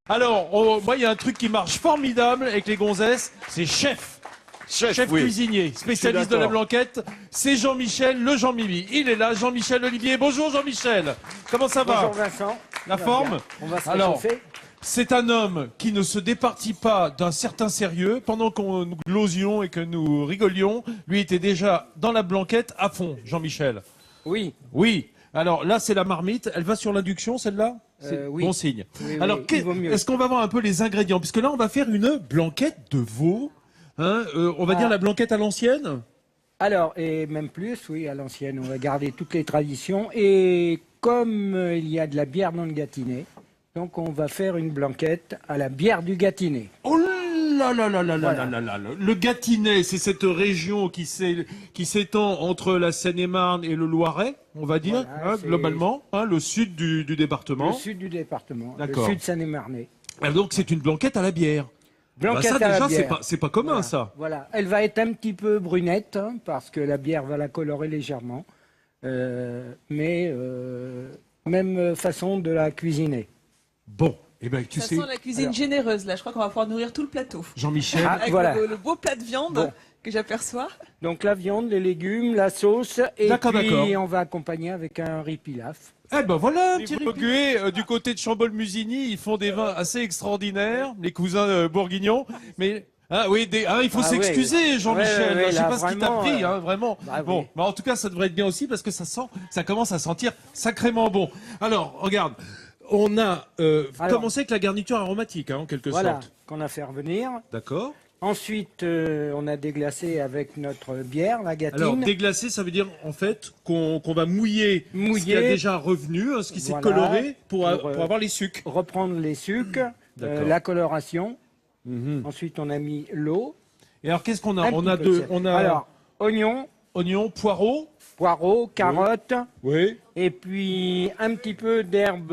Alors, moi, il y a un truc qui marche formidable avec les gonzesses, c'est chef. Chef oui. cuisinier, spécialiste de la blanquette, c'est Jean-Michel, le Jean-Mimi. Il est là, Jean-Michel Olivier. Bonjour Jean-Michel, comment ça va? Bonjour Vincent. La forme? On va se Alors, réchauffer. c'est un homme qui ne se départit pas d'un certain sérieux. Pendant qu'on nous glosions et que nous rigolions, lui était déjà dans la blanquette à fond, Jean-Michel. Oui. Oui. Alors là, c'est la marmite. Elle va sur l'induction, celle-là? Oui. Bon signe. Oui, Alors, il vaut mieux. est-ce qu'on va voir un peu les ingrédients? Puisque là, on va faire une blanquette de veau. Hein, on va dire la blanquette à l'ancienne? Alors, et même plus, oui, à l'ancienne, on va garder toutes les traditions. Et comme il y a de la bière dans le Gâtinais, donc on va faire une blanquette à la bière du Gâtinais. Oh là là là là là là là là. Le Gâtinais, c'est cette région qui s'étend entre la Seine-et-Marne et le Loiret, on va dire, Voilà, globalement, le sud du département. Le sud du département, le D'accord. sud Seine-et-Marnais. Alors donc c'est une blanquette à la bière. Blanquette ça à la déjà, bière. c'est pas commun, Voilà. ça. Voilà, elle va être un petit peu brunette, hein, parce que la bière va la colorer légèrement. Même façon de la cuisiner. Bon, eh ben tu Ça sais, sent la cuisine généreuse, là. Je crois qu'on va pouvoir nourrir tout le plateau. Jean-Michel, Ah, Avec voilà. le beau plat de viande Bon. que j'aperçois. Donc la viande, les légumes, la sauce, et D'accord, puis d'accord. on va accompagner avec un riz pilaf. eh ben voilà, un petit Gué, du côté de Chambol-Musigny, ils font des vins assez extraordinaires, les cousins bourguignons. Mais oui, il faut Ah s'excuser, oui. Jean-Michel. Ouais, Je sais là, pas ce qui t'a vraiment, pris, vraiment. bah bon, oui. bah, en tout cas, ça devrait être bien aussi parce que ça commence à sentir sacrément bon. Alors, regarde, on a commencé avec la garniture aromatique, en quelque Voilà, sorte. qu'on a fait revenir. D'accord. Ensuite, on a déglacé avec notre bière, la Gâtine. Alors, déglacé, ça veut dire en fait qu'on va mouiller ce qui a déjà revenu, ce qui s'est Voilà, coloré pour pour, avoir les sucs. Reprendre les sucres, D'accord. la coloration. Mhm. Ensuite, on a mis l'eau. Et alors, qu'est-ce qu'on a? un On petit a peu de deux, sel. on a Alors, oignons, oignons, poireaux. poireaux, carottes. Oui. Et puis un petit peu d'herbe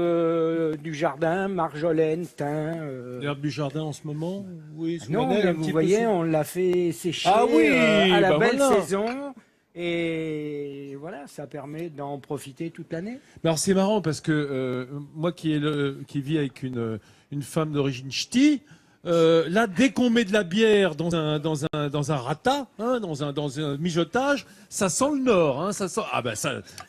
du jardin, marjolaine, thym. L'herbe du jardin en ce moment? Oui, sous Non, la neige, mais un vous petit voyez, peu on l'a fait sécher Ah oui, à la bah belle voilà. saison. Et voilà, ça permet d'en profiter toute l'année. Mais alors c'est marrant parce que moi qui vis avec une femme d'origine ch'ti, là dès qu'on met de la bière dans un rata, dans un mijotage, ça sent le nord, ça sent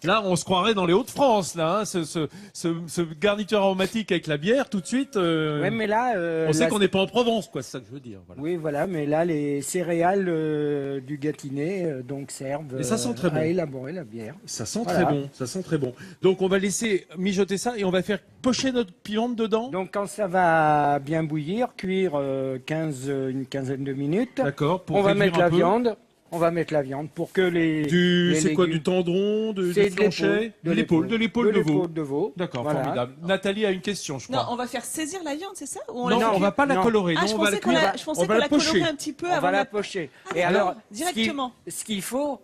là on se croirait dans les Hauts-de-France là, ce garniture aromatique avec la bière tout de suite. Ouais, mais là, on sait qu'on n'est pas en Provence quoi, c'est ça que je veux dire. Voilà. oui, voilà, mais là, les céréales du Gâtinais donc servent Et ça sent très bon. à élaborer la bière. Ça sent Voilà. très bon, ça sent très bon. Donc on va laisser mijoter ça et on va faire pocher notre viande dedans. Donc quand ça va bien bouillir, cuire une quinzaine de minutes, D'accord. Pour on va réduire mettre un la peu. viande. On va mettre la viande pour que les C'est quoi, légumes- du tendron, du C'est de flanchet, de l'épaule de veau. de veau. D'accord, Voilà. formidable. Nathalie a une question, je Non, crois. on va faire saisir la viande, c'est ça? Ou Non, la fait on va cuire pas la Non. colorer. Ah, non, je on va la pensais qu'on cuire. je pensais On va qu'on la la colorait pocher. un petit peu On avant va de la pocher. Et alors, alors, directement. ce qu'il faut,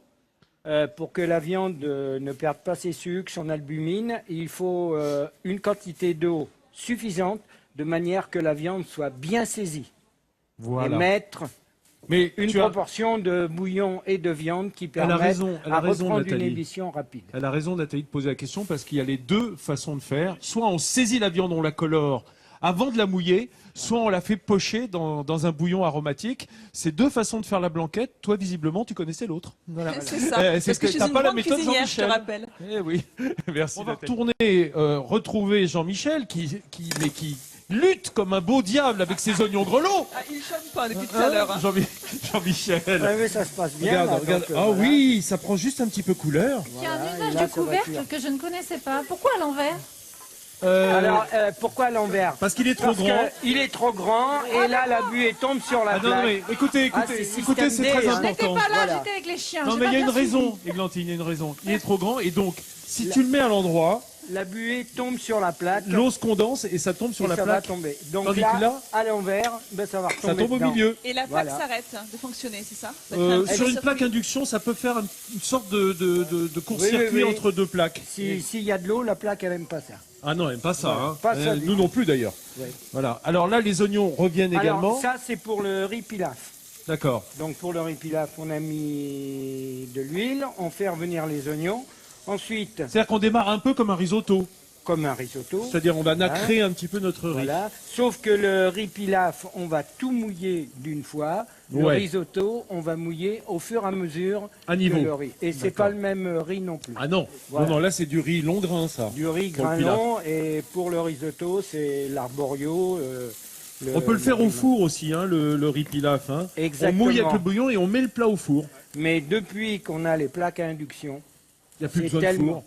pour que la viande ne perde pas ses sucres, son albumine, il faut une quantité d'eau suffisante de manière que la viande soit bien saisie. Voilà. Et mettre Mais une tu as, proportion de bouillon et de viande qui Elle a permettent raison, elle a à raison, reprendre une Nathalie. ébullition rapide. elle a raison, Nathalie, de poser la question parce qu'il y a les deux façons de faire. Soit on saisit la viande, on la colore avant de la mouiller, soit on la fait pocher dans un bouillon aromatique. C'est deux façons de faire la blanquette. Toi, visiblement, tu connaissais l'autre. Voilà. C'est ça. c'est Parce ce que je suis t'as une pas la grande méthode cuisinière, je te Jean-Michel. rappelle. Eh oui, merci. On va Nathalie. retourner retrouver Jean-Michel qui lutte comme un beau diable avec ses oignons grelots. Ah, il chante pas depuis tout à l'heure. hein. Jean-Michel. Ouais, mais ça se passe bien. Regarde, là, regarde. donc, Ah voilà. oui, ça prend juste un petit peu couleur. Il y a un Voilà, et usage là, du ça va couvercle cuire. que je ne connaissais pas. Pourquoi à l'envers? Alors, pourquoi à l'envers? Parce qu'il est trop Parce grand. qu'il est trop grand et là la buée tombe sur la Ah non, plaque. mais écoutez, Ah, écoutez, c'est écoutez, c'est système très D, hein. J'étais important. pas là, Voilà. j'étais avec les chiens. Non, j'ai mais il y a pas une bien suivi. raison, Églantine, il y a une raison. Il est trop grand et donc, si tu le mets à l'endroit, La buée tombe sur la plaque. l'eau se condense et ça tombe sur et la ça va plaque. tomber. Donc Tandis là, que là, à l'envers, ça va retomber ça tombe au dedans. milieu. Et la plaque Voilà. s'arrête de fonctionner, c'est ça? Sur une plaque induction, ça peut faire une sorte de court-circuit Oui, oui, oui. entre deux plaques. S'il y a de l'eau, la plaque, elle aime pas ça. Ah non, elle aime pas ça. Voilà, Hein. pas ça du Nous tout. non plus d'ailleurs. Ouais. Voilà. Alors là, les oignons reviennent également. Alors ça, c'est pour le riz pilaf. D'accord. Donc pour le riz pilaf, on a mis de l'huile, on fait revenir les oignons. Ensuite, C'est-à-dire qu'on démarre un peu comme un risotto. comme un risotto. C'est-à-dire on va nacrer un petit peu notre riz. Voilà. Sauf que le riz pilaf, on va tout mouiller d'une fois. Le Ouais. risotto, on va mouiller au fur et à mesure À niveau. que le riz. Et c'est D'accord. pas le même riz non plus. Ah non. Voilà. Non, là c'est du riz long grain, ça. Du riz Pour le grain pilaf. long, et pour le risotto, c'est l'arborio. On peut le faire au four aussi, hein, le riz pilaf. Hein. On Exactement. mouille avec le bouillon et on met le plat au four. Mais depuis qu'on a les plaques à induction, Il n'y a plus C'est besoin de tellement- four.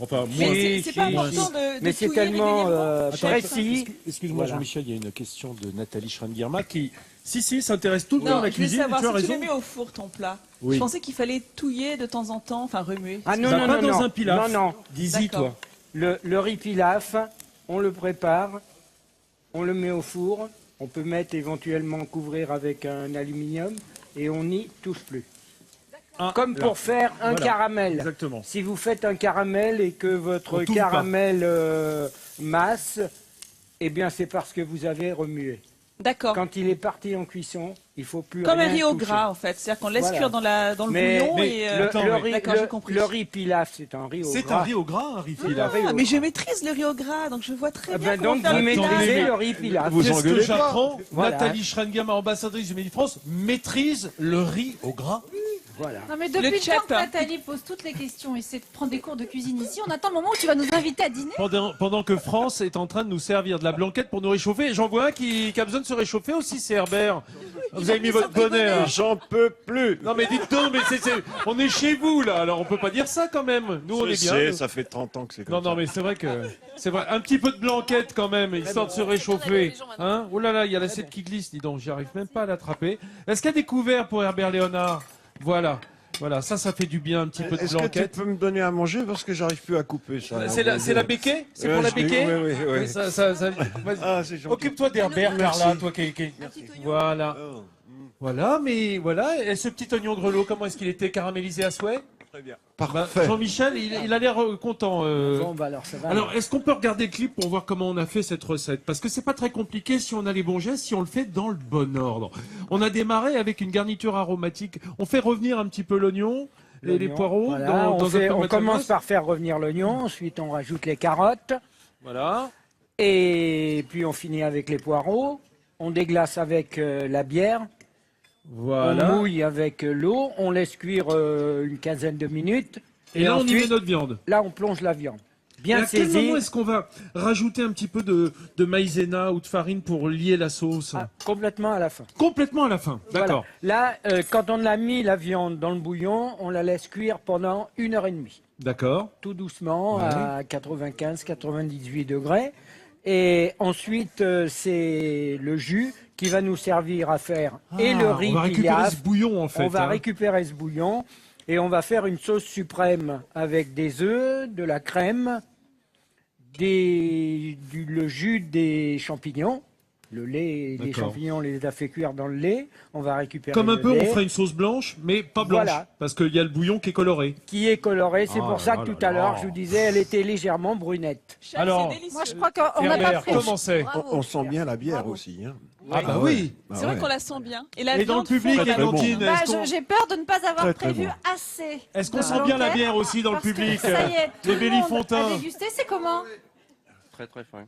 Enfin, Mais moins. c'est pas si, important de mais c'est touiller tellement régulièrement précis. Excuse-moi Voilà. Jean-Michel, il y a une question de Nathalie Schrein-Guirma qui... Si, s'intéresse tout le temps Non, à la je voulais cuisine. savoir Tu as si tu raison. le mets au four ton plat. Oui. Je pensais qu'il fallait touiller de temps en temps, enfin remuer. Ah non, Ça non, va non, dans non. un pilaf. Non, non. Dis-y, D'accord. toi. Le riz pilaf, on le prépare, on le met au four, on peut mettre éventuellement couvrir avec un aluminium et on n'y touche plus. Ah, Comme là. pour faire un Voilà. caramel. Exactement. Si vous faites un caramel et que On votre touche caramel masse, eh bien c'est parce que vous avez remué. D'accord. Quand il est parti en cuisson, il faut plus Comme un rien riz au toucher. gras en fait, c'est-à-dire qu'on laisse Voilà. cuire dans le Mais- bouillon mais et. Le, Attends, le mais- riz, D'accord, j'ai compris. le riz pilaf, c'est un riz au C'est gras. un riz au gras, un riz pilaf. riz Ah, au mais gras. je maîtrise le riz au gras, donc je vois très Eh bien ben comment donc faire vous le pilaf. maîtrisez le riz pilaf. Vous Qu'est-ce que engueulez pas. j'apprends Voilà. Nathalie Schrein-Guirma, ambassadrice du Made in France, maîtrise le riz au gras. Voilà. Non mais depuis le chef. temps que Nathalie pose toutes les questions et essaie de prendre des cours de cuisine ici, on attend le moment où tu vas nous inviter à dîner. Pendant que France est en train de nous servir de la blanquette pour nous réchauffer. J'en vois un qui a besoin de se réchauffer aussi, c'est Herbert. Vous avez mis votre bonnet. Hein. J'en peux plus. Non mais dites donc, mais on est chez vous là, alors on peut pas dire ça quand même. Nous on Je est bien. sais, nous. ça fait 30 ans que c'est comme Non, ça. non, mais c'est vrai que c'est vrai. Un petit peu de blanquette quand même, histoire de se réchauffer. Hein, oh là là, il y a l'assiette qui glisse, dis donc, j'y arrive même pas à l'attraper. Est-ce qu'il y a des couverts pour Herbert Léonard? Voilà. Voilà, ça fait du bien, un petit peu de Est-ce que tu blanquette. peux me donner à manger parce que j'arrive plus à couper ça. C'est la béquée? C'est pour la béquée? Oui, oui, oui. Vas-y. Ah, c'est gentil. Occupe-toi d'Herbert, Carla, toi qui. Voilà. Oh, Voilà, mais voilà. Et ce petit oignon grelot, comment est-ce qu'il était caramélisé à souhait? très bien. Bah, Parfait. Jean-Michel, il a l'air content. Bon, bah alors ça va. Alors, est-ce qu'on peut regarder le clip pour voir comment on a fait cette recette? Parce que c'est pas très compliqué si on a les bons gestes, si on le fait dans le bon ordre. On a démarré avec une garniture aromatique. On fait revenir un petit peu l'oignon et les L'oignon. poireaux Voilà, dans un peu de on matzah commence sauce. par faire revenir l'oignon, ensuite on rajoute les carottes, Voilà. et puis on finit avec les poireaux. On déglace avec la bière, Voilà. on mouille avec l'eau, on laisse cuire une quinzaine de minutes. Et là, on y met ensuite, notre viande. là, on plonge la viande. Et Bien à quel saisie. moment est-ce qu'on va rajouter un petit peu de maïzena ou de farine pour lier la sauce? Complètement à la fin. Complètement à la fin. D'accord. Voilà. Là, quand on a mis la viande dans le bouillon, on la laisse cuire pendant 1h30. D'accord. Tout doucement, Ouais. à 95-98 degrés. Et ensuite, c'est le jus qui va nous servir à faire et le riz On va récupérer pilaf. ce bouillon en fait. On va hein. récupérer ce bouillon et on va faire une sauce suprême avec des œufs, de la crème, le jus des champignons. Le lait des D'accord. champignons, on les a fait cuire dans le lait. On va récupérer Comme un le peu, lait on ferait une sauce blanche, mais pas blanche. Voilà. Parce qu'il y a le bouillon qui est coloré. qui est coloré. C'est Oh pour ça là que là tout à là. l'heure, je vous disais, elle était légèrement brunette. Chef, Alors, c'est délicieux. Moi je crois qu'on n'a pas Herbert, prévu. comment c'est? Bravo. On sent bien la bière Bravo. aussi. Hein. Ah bah oui. C'est vrai qu'on la sent bien. Et la Et dans le viande public, fond, très bon. Églantine, Bah, est-ce qu'on j'ai peur de ne pas avoir Très, très prévu bon. assez. est-ce qu'on de sent bien la blanquette, bière aussi dans le parce que public? Ça y est, tout Les le monde Bélifontins. a dégusté, c'est comment? Très très fin.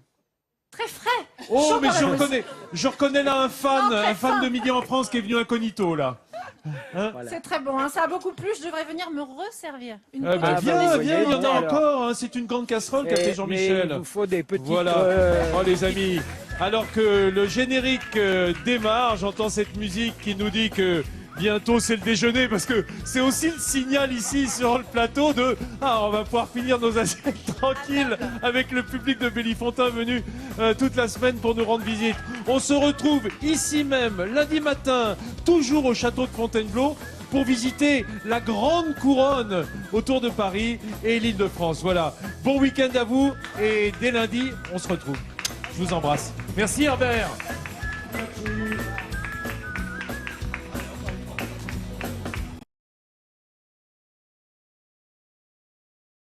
Très frais. Oh, Chaud mais dans la je reconnais là un fan, Non, très un fan fin. de Midi en France qui est venu incognito là. Voilà. C'est très bon, hein, ça a beaucoup plu, je devrais venir me resservir. Une Eh ben, bah, viens, vous viens, il y en a voyez, encore. Hein, c'est une grande casserole qu'a fait Mais il Jean-Michel. vous faut des petites... Voilà. Oh les amis, alors que le générique démarre, j'entends cette musique qui nous dit que bientôt c'est le déjeuner parce que c'est aussi le signal ici sur le plateau de on va pouvoir finir nos assiettes tranquilles avec le public de Bélifontain venu toute la semaine pour nous rendre visite. On se retrouve ici même lundi matin, toujours au château de Fontainebleau pour visiter la grande couronne autour de Paris et l'Île-de-France. Voilà. Bon week-end à vous et dès lundi, on se retrouve. Je vous embrasse. Merci Herbert.